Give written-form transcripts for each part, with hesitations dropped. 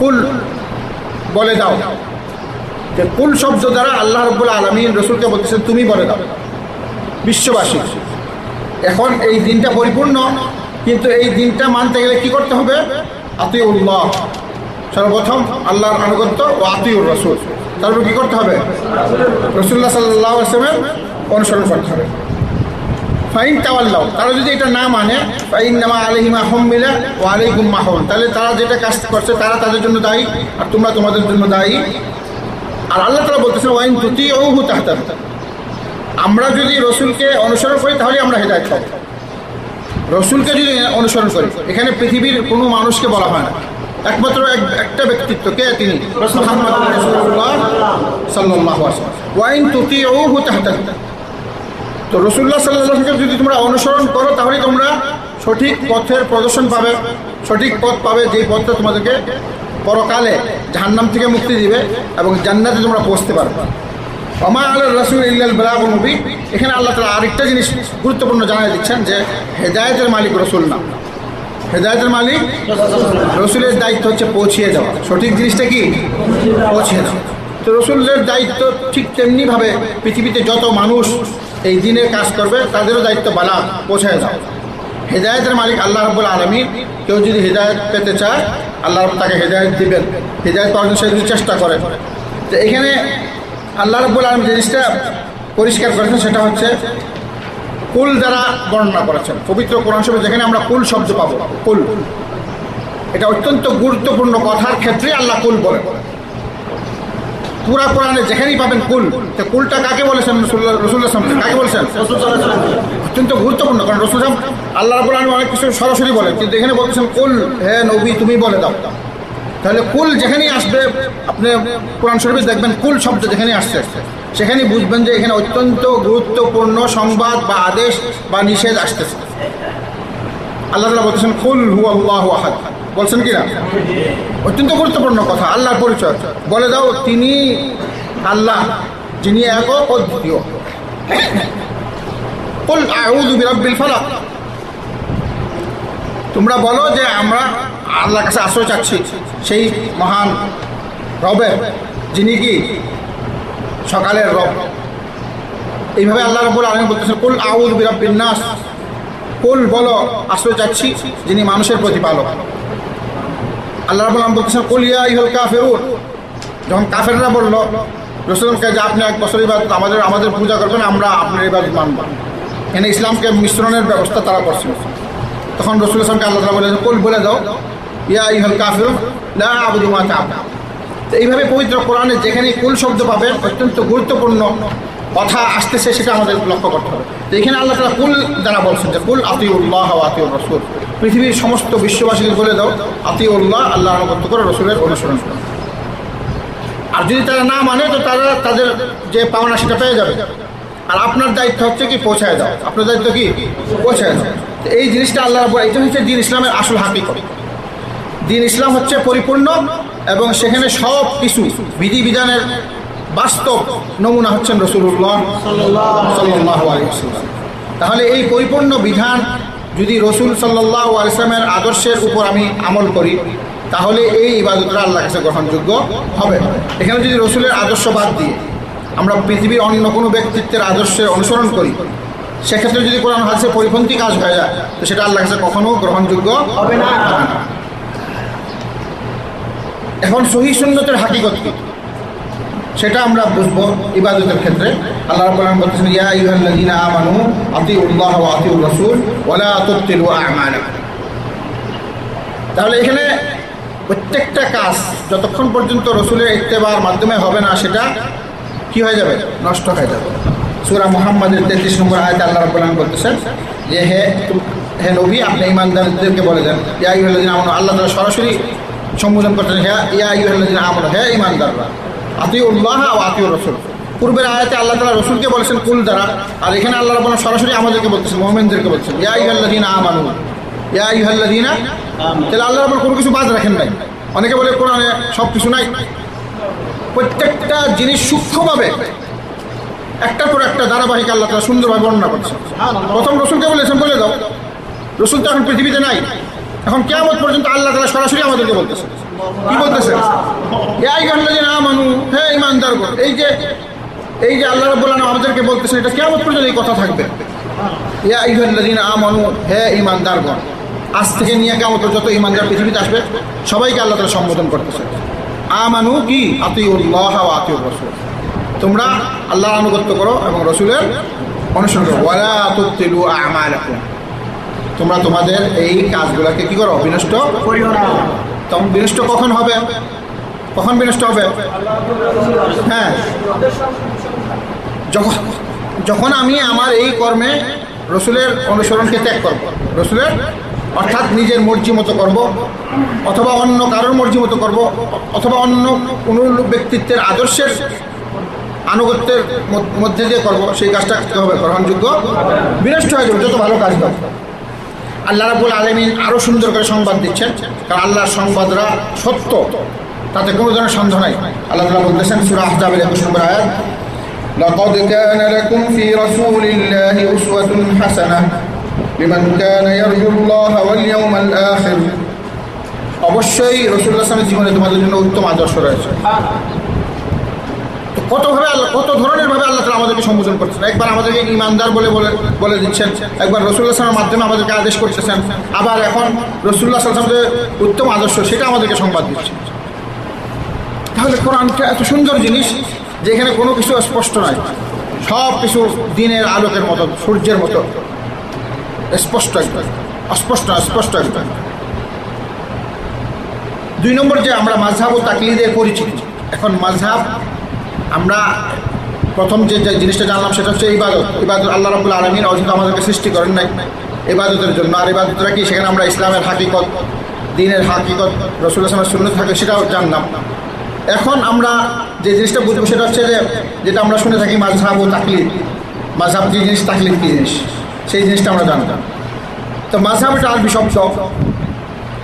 কুল বলে দাও, যে কুল শব্দ দ্বারা আল্লাহ রাব্বুল আলামিন রাসূলকে বলতেছেন তুমি বলে দাও বিশ্ববাসী। এখন এই দিনটা পরিপূর্ণ, কিন্তু এই দিনটা মানতে গেলে কি করতে হবে? আতিউল্লাহ, সর্বপ্রথম আল্লাহর আনুগত্য, ও আতিউর রাসূল, তারপর কি করতে হবে? রাসূলুল্লাহ সাল্লাল্লাহু আলাইহি ওয়াসাল্লাম অনুসরণ করতে হবে। ফাইন তাওয়াল্লাউ, তারা যদি এটা না মানে, ফাইন্নামা আলাইহি মা হুমিলা ওয়া আলাইকুম মা হুমিল, তাহলে তারা যেটা কাজ করছে তারা তাদের জন্য দায়ী আর তোমরা তোমাদের জন্য দায়ী। আর আল্লাহ তাআলা বলতেছেন ওয়াইন তুতিউহু তাহতাদু, আমরা যদি রসুলকে অনুসরণ করি তাহলে আমরা হেদায়েত পাবো। রসুলকে যদি অনুসরণ করি, এখানে পৃথিবীর কোনো মানুষকে বলা হয় না, একমাত্র একটা ব্যক্তিত্ব, কে? তিনি মুহাম্মদ রাসূলুল্লাহ সাল্লাল্লাহু আলাইহি ওয়াসাল্লাম। ওয়াইন তুতিউহু তাহতাদু, তো রাসূলুল্লাহ সাল্লাল্লাহু আলাইহি ওয়াসাল্লাম যদি তোমরা অনুসরণ করো তাহলে তোমরা সঠিক পথের প্রদর্শন পাবে, সঠিক পথ পাবে, যেই পথটা তোমাদেরকে পরকালে জাহান্নাম থেকে মুক্তি দিবে এবং জান্নাতে তোমরা পৌঁছতে পারবে। ওমা আলার রাসূল ইল্লাল বালাগুল মুবিন, এখানে আল্লাহ তাআলা আরেকটা জিনিস গুরুত্বপূর্ণ জানিয়ে দিচ্ছেন যে হেদায়েতের মালিক রাসূল না, হেদায়েতের মালিক রাসূলের দায়িত্ব হচ্ছে পৌঁছিয়ে দেওয়া। সঠিক জিনিসটা কি? পৌঁছিয়ে দেওয়া। তো রাসূলের দায়িত্ব ঠিক তেমনিভাবে পৃথিবীতে যত মানুষ এই দিনের কাজ করবে তাদেরও দায়িত্ব বালা পৌঁছায় দেওয়া। হেদায়েতের মালিক আল্লাহ রাব্বুল আলামিন, কেউ যদি হেদায়েত পেতে চায় আল্লাহ তাকে হেদায়েত দিবেন, হেদায়েত পাওয়ার জন্য সে যদি চেষ্টা করে। তো এখানে আল্লাহ রাব্বুল আলামিন যে জিনিসটা পরিষ্কার করেছেন সেটা হচ্ছে কুল দ্বারা বর্ণনা করেছেন। পবিত্র কোরআন শরীফে যেখানে আমরা কুল শব্দ পাবো, কুল, এটা অত্যন্ত গুরুত্বপূর্ণ কথার ক্ষেত্রে আল্লাহ কুল বলেন। পুরা কোরআনে যেখানেই পাবেন কুল, তো কুলটা কাকে বলেছেন? রাসূলুল্লাহ সাল্লাল্লাহু, কাকে বলেছেন? অত্যন্ত গুরুত্বপূর্ণ, কারণ রাসূল আল্লাহ রাব্বুল আলামিন অনেক কিছু সরাসরি বলেন, কিন্তু এখানে বলতেছেন কুল, হে নবী তুমি বলে দাও। তাহলে কুল যেখানেই আসবে, আপনি কোরআন শরীফে দেখবেন কুল শব্দ যেখানেই আসছে সেখানেই বুঝবেন যে এখানে অত্যন্ত গুরুত্বপূর্ণ সংবাদ বা আদেশ বা নিষেধ আসতেছে। আল্লাহ তাআলা বলতেছেন কুল হুয়াল্লাহু আহাদ, বলছেন কি না? অত্যন্ত গুরুত্বপূর্ণ কথা, আল্লাহর পরিচয় বলে দাও, তিনি আল্লাহ যিনি একক ও দ্বিতীয়। কুল আউযু বিরাব্বিল ফালাক, তোমরা বলো যে আমরা আল্লাহর কাছে আশ্রয় চাচ্ছি সেই মহান রবের, যিনি কি সকালের রব। এইভাবে আল্লাহ রাব্বুল আলামিন বলতেছেন কুল আউযু বিরাব্বিন নাস, কুল বলো আশ্রয় চাচ্ছি যিনি মানুষের প্রতিপালক। আল্লাহ রাব্বুল আলামিন বলতেছেন কুল ইয়া আইয়ুহাল কাফিরুন, যখন কাফেররা বলল রাসূলকে যে আপনি এক বছর ইবাদত আমাদের পূজা করবেন, আমরা আপনার ইবাদত মানব, এখানে ইসলামকে মিশ্রণের ব্যবস্থা তারা করছিল। তখন রাসূল সাল্লাল্লাহু আলাইহি ওয়াসাল্লাম আল্লাহ বলেন কুল বলে দাও ইয়া আইয়ুহাল কাফিরুন লা আ'বুদু মা তা'বুদুন। তো এইভাবে পবিত্র কোরআনে যেখানে কুল শব্দ পাবেন অত্যন্ত গুরুত্বপূর্ণ কথা আসতেছে সেটা আমাদের লক্ষ্য করতে হবে। তো এখানে আল্লাহ তাআলা কুল দ্বারা বলছেন যে কুল আতিউল্লাহ ওয়া আতিউর রাসূল, পৃথিবীর সমস্ত বিশ্ববাসীকে বলে দাও আতিউল্লাহ, আল্লাহর আনুগত্য করে রাসূলের অনুসরণ করো। আর যদি তারা না মানে তো তারা তাদের যে পাওনা সেটা পেয়ে যাবে। আর আপনার দায়িত্ব হচ্ছে কি পৌঁছায় দাও, আপনার দায়িত্ব কি পৌঁছায় দাও। এই জিনিসটা আল্লাহ এটা হচ্ছে দিন ইসলামের আসল হাকিকত। দিন ইসলাম হচ্ছে পরিপূর্ণ এবং সেখানে সব কিছু বিধিবিধানের বাস্তব নমুনা হচ্ছেন রাসূলুল্লাহ সাল্লাল্লাহু আলাইহি ওয়াসাল্লাম। তাহলে এই পরিপূর্ণ বিধান যদি রাসূল সাল্লাল্লাহু আলাইহি ওয়াসাল্লামের আদর্শের উপর আমি আমল করি তাহলে এই ইবাদতটা আল্লাহর কাছে গ্রহণযোগ্য হবে। এখানে যদি রাসূলের আদর্শ বাদ দিয়ে আমরা পৃথিবীর অন্য কোনো ব্যক্তিত্বের আদর্শের অনুসরণ করি, সেক্ষেত্রে যদি কোরআন হাদিসের পরিপন্থী কাজ হয়ে যায় তো সেটা আল্লাহর কাছে কখনো গ্রহণযোগ্য হবে না। এখন সহিহ সুন্নতের হাকিকত কি সেটা আমরা বুঝবো ইবাদতের ক্ষেত্রে। আল্লাহ রাব্বুল আলামিন বলতেছেন ইয়া আইয়ুহাল্লাযীনা আমানু আতিউল্লাহ ওয়া আতিউর রাসূল ওয়া লা তুবতিলু আ'মালাকুম। তাহলে এখানে প্রত্যেকটা কাজ যতক্ষণ পর্যন্ত রাসূলের ইত্তেবার মাধ্যমে হবে না সেটা কি হয়ে যাবে? নষ্ট হয়ে যাবে। সূরা মুহাম্মাদের 33 নম্বর আয়াতে আল্লাহ রাব্বুল আলামিন বলতেছেন যে হে নবী আপনি ঈমানদারদেরকে বলে দেন ইয়া আইয়ুহাল্লাযীনা আমানু, আল্লাহ তাআলা সরাসরি সম্বোধন করতেছেন ইয়া আইয়ুহাল্লাযীনা আমানু, হে ঈমানদাররা, আতিউল্লাহ ওয়া আতিউর রাসূল। পূর্বের আয়াতে আল্লাহ তাআলা রাসূলকে বলেছেন কুল দ্বারা, আর এখানে আল্লাহ রাব্বুল আলামিন সরাসরি আমাদেরকে বলতেছেন, মুমিনদেরকে বলছেন ইয়া আইয়ুহাল্লাযীনা আমানু, ইয়া আইয়ুহাল্লাযীনা। তাহলে আল্লাহ রাব্বুল কোনো কিছু বাদ রাখেন নাই। অনেকে বলে কোরআনে সব কিছু নাই, প্রত্যেকটা জিনিস সূক্ষ্মভাবে একটার পর একটা ধারাবাহিক আল্লাহ তাআলা সুন্দরভাবে বর্ণনা করছেন। প্রথম রাসূলকে বলেছেন বলে দাও, রাসূল তো এখন পৃথিবীতে নাই, এখন কিয়ামত পর্যন্ত আল্লাহ তাআলা সরাসরি আমাদেরকে বলতেছেন কি বলতেছেন? হ্যাঁ ইমানদারগণ, এই যে আল্লাহ রাব্বুল আলামিন আমাদেরকে বলতেছেন, এটা কিয়ামত পর্যন্ত এই কথা থাকবে। ইয়া আইয়ুহাল্লাযীনা আমানু, হে ইমানদারগণ। আজ থেকে নিয়ে কিয়ামত পর্যন্ত যত ইমানদার পৃথিবীতে আসবে সবাইকে আল্লাহ তাআলা সম্বোধন করতেছে। আমানু কি? আতিউল্লাহ ওয়া আতিউর রাসূল, তোমরা আল্লাহর আনুগত্য করো এবং রাসূলের অনুসরণ করো। ওয়ালা তুবতিলু আমালাকুম, তোমরা তোমাদের এই কাজগুলোকে কি করো? বিনষ্ট করিও না। তখন বিনষ্ট কখন হবে? কখন বিনষ্ট হবে? হ্যাঁ, যখন আমি আমার এই কর্মে রসুলের অনুসরণকে ত্যাগ করব, রসুলের অর্থাৎ নিজের মর্জি মতো করব, অথবা অন্য কারোর মর্জি মতো করব, অথবা অন্য কোনো ব্যক্তিত্বের আদর্শের আনুগত্যের মধ্যে দিয়ে করব, সেই কাজটা কী হবে? গ্রহণযোগ্য বিনষ্ট হয়ে যাবে যত ভালো কাজ হবে। আল্লাহ রাব্বুল আলামিন আরও সুন্দর করে সংবাদ দিচ্ছেন, কারণ আল্লাহর সংবাদরা সত্য, তাতে কোনো ধরনের সন্দেহ নাই। আল্লাহ তাআলা বলতেছেন সূরা আহজাবের 21 নম্বর আয়াত, লাকাদ কানা লাকুম ফি রাসূলিল্লাহি উসওয়াতুন হাসানাহ লিমান কানা ইয়ারজুল্লাহা ওয়াল ইয়াওমাল আখির, অবশ্যই রাসূলুল্লাহ সাল্লাল্লাহু আলাইহি ওয়াসাল্লামের জীবনে তোমাদের জন্য উত্তম আদর্শ রয়েছে। কত ধরনের ভাবে আল্লাহ তাআলা আমাদেরকে সম্বোধন করছেন। একবার আমাদেরকে ইমানদার বলে দিচ্ছেন, একবার রাসূলুল্লাহ সাল্লাল্লাহু আলাইহি ওয়াসাল্লামের মাধ্যমে আমাদেরকে আদেশ করতেছেন, আবার এখন রাসূলুল্লাহ সাল্লাল্লাহু আলাইহি ওয়াসাল্লামের উত্তম আদর্শ সেটা আমাদেরকে সংবাদ দিচ্ছেন। তাহলে কোরআনটা এত সুন্দর জিনিস যে এখানে কোনো কিছু স্পষ্ট নয়, সব কিছু দিনের আলোকের মতো, সূর্যের মতো স্পষ্ট, স্পষ্ট একদম। 2 নম্বর যে আমরা মাযহাব ও তাকলিদের পরিচিত। এখন মাযহাব আমরা প্রথম যে জিনিসটা জানলাম সেটা হচ্ছে ইবাদত। আল্লাহ রাব্বুল আলামিন অযথা আমাদেরকে সৃষ্টি করেন নাই ইবাদতের জন্য। আর ইবাদতটা কি? সেখানে আমরা ইসলামের হাকিকত, দ্বীনের হাকিকত, রাসূলুল্লাহ সাল্লাল্লাহু আলাইহি ওয়াসাল্লামের সুন্নাত থাকে সেটাও জানলাম। এখন আমরা যে জিনিসটা বুঝবো সেটা হচ্ছে যেটা আমরা শুনে থাকি মাযহাব ও তাকলিদ। মাযহাব কি জিনিস, তাকলিদ কি জিনিস, সেই জিনিসটা আমরা জানতাম। তো মাযহাব এটা আরবি শব্দ,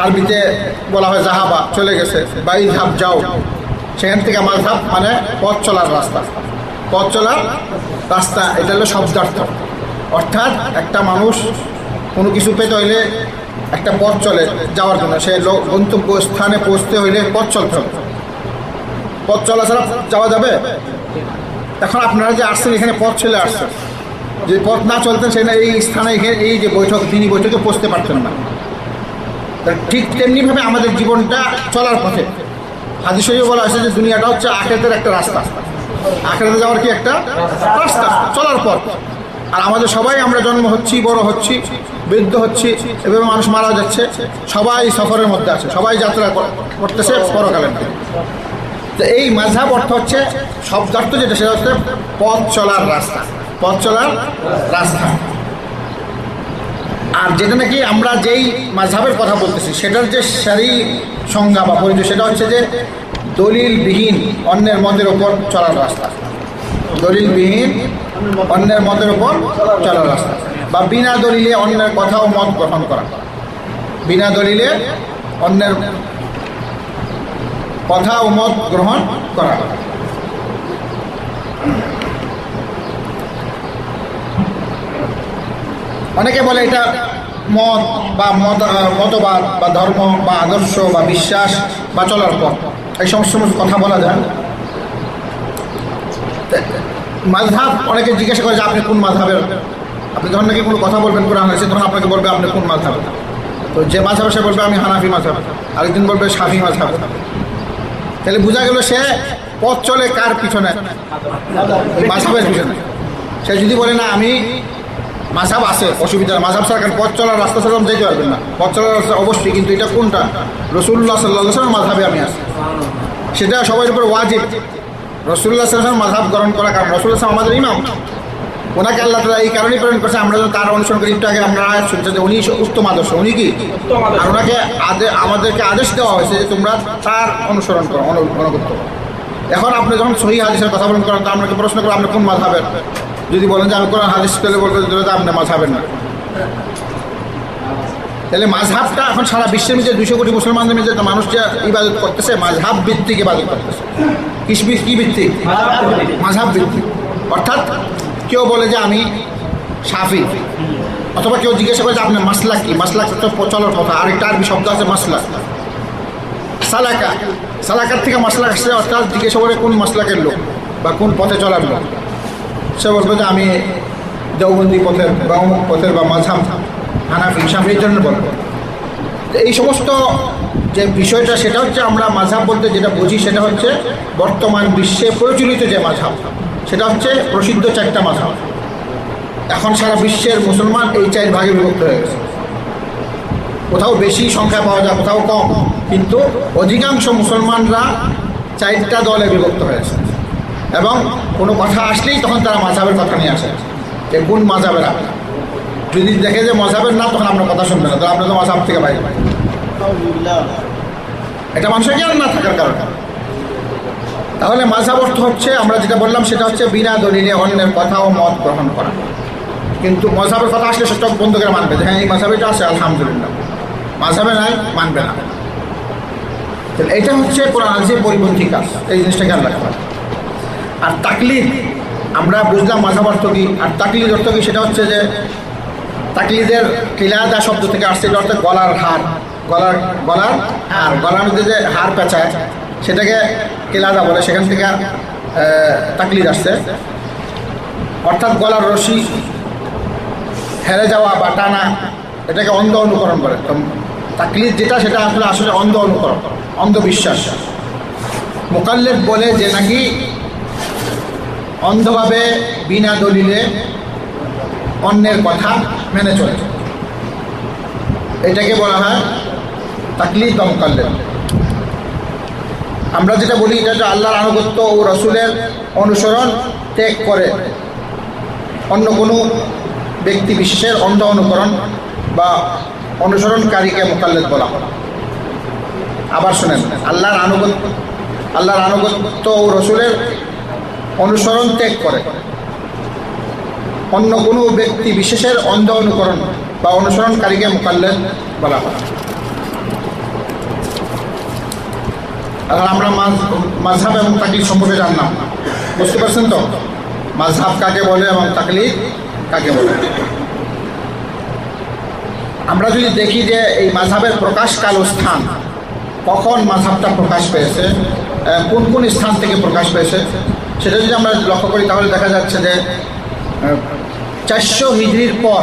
আরবিতে বলা হয় জাহাবা, চলে গেছে, বা ইযহাব, যাও। সেখান থেকে মাযহাব মানে পথ চলার রাস্তা, পথ চলার রাস্তা, এটা হলো শব্দার্থ। অর্থাৎ একটা মানুষ কোনো কিছু পেতে হইলে একটা পথ চলে যাওয়ার জন্য, সে গন্তব্য স্থানে পৌঁছতে হইলে পথ চলতে হবে। পথ চলা ছাড়া যাওয়া যাবে? এখন আপনারা যে আসছেন এখানে পথ চলে আসছেন, যে পথ না চলতেন সেখানে এই স্থানে এই যে বৈঠক, তিনি বৈঠকে পৌঁছতে পারতেন না। ঠিক তেমনিভাবে আমাদের জীবনটা চলার পথে। হাদিসে বলা হয়েছে যে দুনিয়াটা হচ্ছে আখিরাতের একটা রাস্তা, আখিরাতে যাওয়ার কি একটা রাস্তা, চলার পথ। আর আমাদের সবাই, আমরা জন্ম হচ্ছি, বড় হচ্ছি, বৃদ্ধ হচ্ছি, এভাবে মানুষ মারা যাচ্ছে, সবাই সফরের মধ্যে আছে, সবাই যাত্রা করতেছে পরকালের দিকে। তো এই মাযহাব অর্থ হচ্ছে শব্দার্থ যেটা, সেটা হচ্ছে পথ চলার রাস্তা, পথ চলার রাস্তা। আর যেটা নাকি আমরা যেই মাযহাবের কথা বলতেছি সেটার যে শরঈ সংজ্ঞা বা পরিচয়, সেটা হচ্ছে যে দলিলবিহীন অন্যের মতের ওপর চলার রাস্তা, দলিলবিহীন অন্যের মতের ওপর চলার রাস্তা, বা বিনা দলিলে অন্যের কথা ও মত গ্রহণ করা, বিনা দলিলে অন্যের কথা ও মত গ্রহণ করা। অনেকে বলে এটা মত বা মতবাদ বা ধর্ম বা আদর্শ বা বিশ্বাস বা চলার পথ, এই সমস্ত কথা বলা যায়। মাযহাব অনেকে জিজ্ঞাসা করে যে আপনি কোন মাযহাবের, আপনি যখন নাকি কোনো কথা বলবেন কোরআন হাদিসে, তখন আপনাকে বলবে আপনি কোন মাযহাবের। তো যে মাযহাবে সে বলবে আমি হানাফি মাযহাব, আরেকজন বলবে শাফি মাযহাব। তাহলে বোঝা গেল সে পথ চলে কার পিছনে? মাযহাবের পিছনে। সে যদি বলে না আমি মাযহাব আছে, অসুবিধা, মাযহাব ছাড়া পথ চলার রাস্তা ছাড়া যেতে পারবেন না, পথ চলার রাস্তা অবশ্যই, কিন্তু এটা কোনটা? রাসূলুল্লাহ সাল্লাল্লাহু আলাইহি ওয়াসাল্লাম মাযহাবে আমি আছি, সেটা সবার উপর ওয়াজিব রাসূলুল্লাহ সাল্লাল্লাহু আলাইহি ওয়াসাল্লাম মাযহাব গ্রহণ করা। কারণ রাসূলুল্লাহ সাল্লাল্লাহু আলাইহি ওয়াসাল্লাম আমাদের ইমাম, ওনাকে আল্লাহ তাআলা এই কারণেই প্রেরণ করেছে আমরা যেন তার অনুসরণ করি। একটু আগে আমরা শুনছি যে উনি উত্তম আদর্শ, উনি কি? আর ওনাকে আমাদেরকে আদেশ দেওয়া হয়েছে যে তোমরা তার অনুসরণ করো, অনুগত করো। এখন আপনি যখন সহিহ হাদিসের কথা বলেন করেন, তো আপনাকে প্রশ্ন করো আপনি কোন মাযহাবের। যদি বলেন যে আমি কোরআন হাদিস পেলে বলতে আপনি মাযহাবের না। তাহলে মাযহাবটা এখন সারা বিশ্বের মধ্যে 200 কোটি মুসলমানদের মধ্যে মানুষ যে ইবাদত করতেছে, মাযহাব ভিত্তিক ইবাদত করতেছে। কি ভিত্তিক? মাযহাব ভিত্তিক। অর্থাৎ কেউ বলে যে আমি শাফি, অথবা কেউ জিজ্ঞাসা করে যে আপনার মাসলাক কি? মাসলাক তো চলার কথা, আরেকটা আরবি শব্দ আছে মাসলাক। সালাকা, সালাকার থেকে মাসলাক আসছে, অর্থাৎ জিজ্ঞেস করে কোন মাসলাকের লোক বা কোন পথে চলার লোক। সে বলবে যে আমি দেওবন্দি পথের বা অমুক পথের বা মাঝহাব হানাফি শাফির জন্য বলবো। এই সমস্ত যে বিষয়টা সেটা হচ্ছে আমরা মাঝহাব বলতে যেটা বুঝি সেটা হচ্ছে বর্তমান বিশ্বে প্রচলিত যে মাঝহাব, সেটা হচ্ছে প্রসিদ্ধ 4টা মাঝহাব। এখন সারা বিশ্বের মুসলমান এই 4 ভাগে বিভক্ত হয়ে গেছে। কোথাও বেশি সংখ্যা পাওয়া যায়, কোথাও কম, কিন্তু অধিকাংশ মুসলমানরা 4টা দলে বিভক্ত হয়েছে। এবং কোনো কথা আসলেই তখন তারা মাযহাবের কথা নিয়ে আসে যে কোন মাযহাবের। যদি দেখে যে মাযহাবের না, তখন আমরা কথা শুনবে না, তো আমরা তো মাযহাব থেকে বাইরে। এটা মানুষের জ্ঞান না থাকার কারণে। তাহলে মাযহাব অর্থ হচ্ছে আমরা যেটা বললাম সেটা হচ্ছে বিনা দলিলে অন্যের কথা ও মত গ্রহণ করা। কিন্তু মাযহাবের কথা আসলে সে চোখ বন্ধ করে মানবে যে হ্যাঁ এই মাযহাবেটা আছে আলহামদুলিল্লাহ, মাযহাবে নাই মানবে না। এটা হচ্ছে কোরআন হাদিসের পরিপন্থী কাজ, এই জিনিসটা খেয়াল রাখতে হবে। আর তাকলিদ আমরা বুঝলাম মাযহাব অর্থ কী, আর তাকলিদ অর্থ কী সেটা হচ্ছে যে তাকলিদের কিলাদা শব্দ থেকে আসছে, এটা অর্থাৎ গলার হার, গলার হার, গলার মধ্যে যে হার পেঁচায় সেটাকে কিলাদা বলে, সেখান থেকে তাকলিদ আসছে। অর্থাৎ গলার রশি হেরে যাওয়া বা টানা, এটাকে অন্ধ অনুকরণ করে। তো তাকলিদ যেটা সেটা আসলে অন্ধ অনুকরণ, অন্ধবিশ্বাস। মুকাল্লিদ বলে যে নাকি অন্ধভাবে বিনা দলিলে অন্যের কথা মেনে চলে, এটাকে বলা হয় তাকলিদ বা মুকাল্লিদ। আমরা যেটা বলি এটা হচ্ছে আল্লাহর আনুগত্য ও রসুলের অনুসরণ ত্যাগ করে অন্য কোনো ব্যক্তি বিশেষের অন্ধ অনুকরণ বা অনুসরণকারীকে মুকাল্লিদ বলা হয়। আবার শুনেন, আল্লাহর আনুগত্য ও রসুলের অনুসরণ ত্যাগ করে অন্য কোনো ব্যক্তি বিশেষের অন্ধ অনুকরণ বা অনুসরণকারীকে মুকাল্লিদ বলা হয়। এখন আমরা মাযহাব এবং তাকলিদ সম্পর্কে জানলাম, বুঝতে পারছেন তো মাযহাব কাকে বলে এবং তাকলিদ কাকে বলে। আমরা যদি দেখি যে এই মাযহাবের প্রকাশকাল ও স্থান, কখন মাযহাবটা প্রকাশ পেয়েছে, কোন কোন স্থান থেকে প্রকাশ পেয়েছে, সেটা যদি আমরা লক্ষ্য করি তাহলে দেখা যাচ্ছে যে 400 হিজরির পর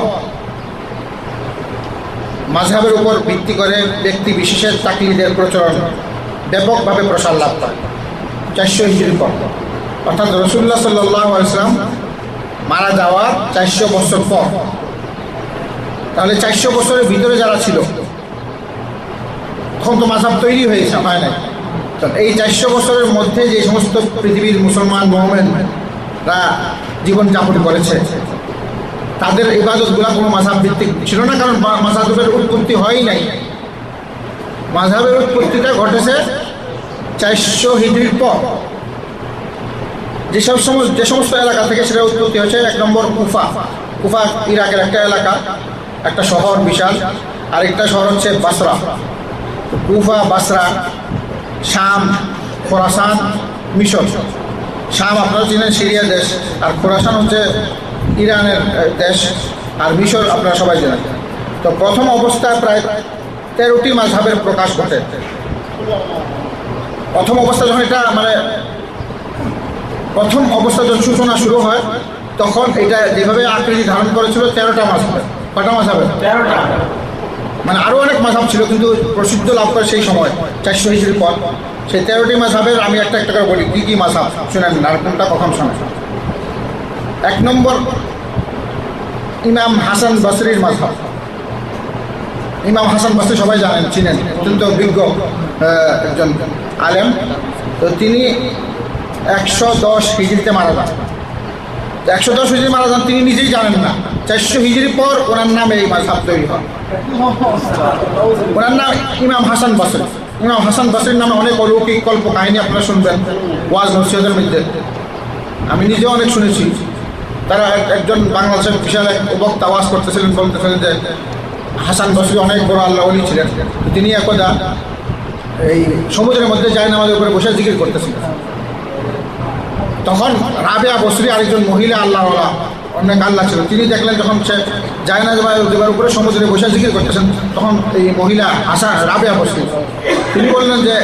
মাযহাবের উপর ভিত্তি করে ব্যক্তি বিশেষের তাকলিদের প্রচলন ব্যাপকভাবে প্রসার লাভ করে 400 হিজরির পর, অর্থাৎ রাসূলুল্লাহ সাল্লাল্লাহু আলাইহি ওয়াসাল্লাম মারা যাওয়ার 400 বছর পর। তাহলে 400 বছরের ভিতরে যারা ছিল তখন তো মাযহাব তৈরি হয়েছে, হয় নাই। এই 400 বছরের মধ্যে যে সমস্ত পৃথিবীর মুসলমান মুমিনরা জীবনযাপন করেছে, তাদের ইবাদতগুলো কোনো মাযহাব ভিত্তিক ছিল না, কারণ মাযহাবের উৎপত্তি হয়ই নাই। মাযহাবের উৎপত্তিটা ঘটেছে 400 হিজরির পর। যে সমস্ত এলাকা থেকে সেটা উৎপত্তি হয়েছে, 1 নম্বর কুফা ইরাকের একটা এলাকা, একটা শহর বিশাল। আরেকটা শহর হচ্ছে বাসরা। কুফা, বাসরা, শাম, খোরাসান, মিশর। শাম আপনারা চিনেন সিরিয়া দেশ, আর খোরাসান হচ্ছে ইরানের দেশ, আর মিশর আপনারা সবাই জানেন। তো প্রথম অবস্থায় প্রায় 13টি মাযহাবের প্রকাশ ঘটে। প্রথম অবস্থা যখন এটা প্রথম অবস্থা যখন সূচনা শুরু হয়, তখন এটা যেভাবে আকৃতি ধারণ করেছিল 13টা মাযহাবের। কটা মাযহাবের? 13টা। আরও অনেক মাযহাব ছিল, কিন্তু প্রসিদ্ধ লাভ করে সেই সময় 400 হিজরির পর। সেই 13টি মাযহাবের আমি একটা একটা করে বলি কী কী মাযহাব, শুনেন আর কোনটা কখন শোনেন। 1 নম্বর ইমাম হাসান বসরির মাযহাব। ইমাম হাসান বসরি সবাই জানেন, চিনেন, অত্যন্ত বিজ্ঞ একজন আলেম। তো তিনি 110 হিজরিতে মারা যান। 110 হিজরি মারা যান, তিনি নিজেই জানেন না। 400 হিজরির পর ওনার নামে এই মাযহাব তৈরি হয়। ওনার নাম ইমাম হাসান বসরি। ইমাম হাসান বসরির নামে অনেক অলৌকিক কল্প কাহিনী আপনারা শুনবেন ওয়াজ নসিহতের মধ্যে, আমি নিজেও অনেক শুনেছি। তারা একজন বাংলাদেশের বিশাল এক বক্তা ওয়াজ করতেছিলেন, বলতেছিলেন যে হাসান বসরি অনেক বড় আল্লাহ ওলি ছিলেন। তিনি একদা এই সমুদ্রের মধ্যে জায়নামাজের উপরে বসে জিকির করতেছিলেন। তখন রাবেয়া বসরি আরেকজন মহিলা আল্লাহওয়ালা অনেক আল্লাহ ছিল। তিনি দেখলেন যখন সে যায় না দেবার উপরে সমুদ্রে বসে জিকির করতেছেন, তখন এই মহিলা আশা রাবেয়া বসলেন। তিনি বললেন যে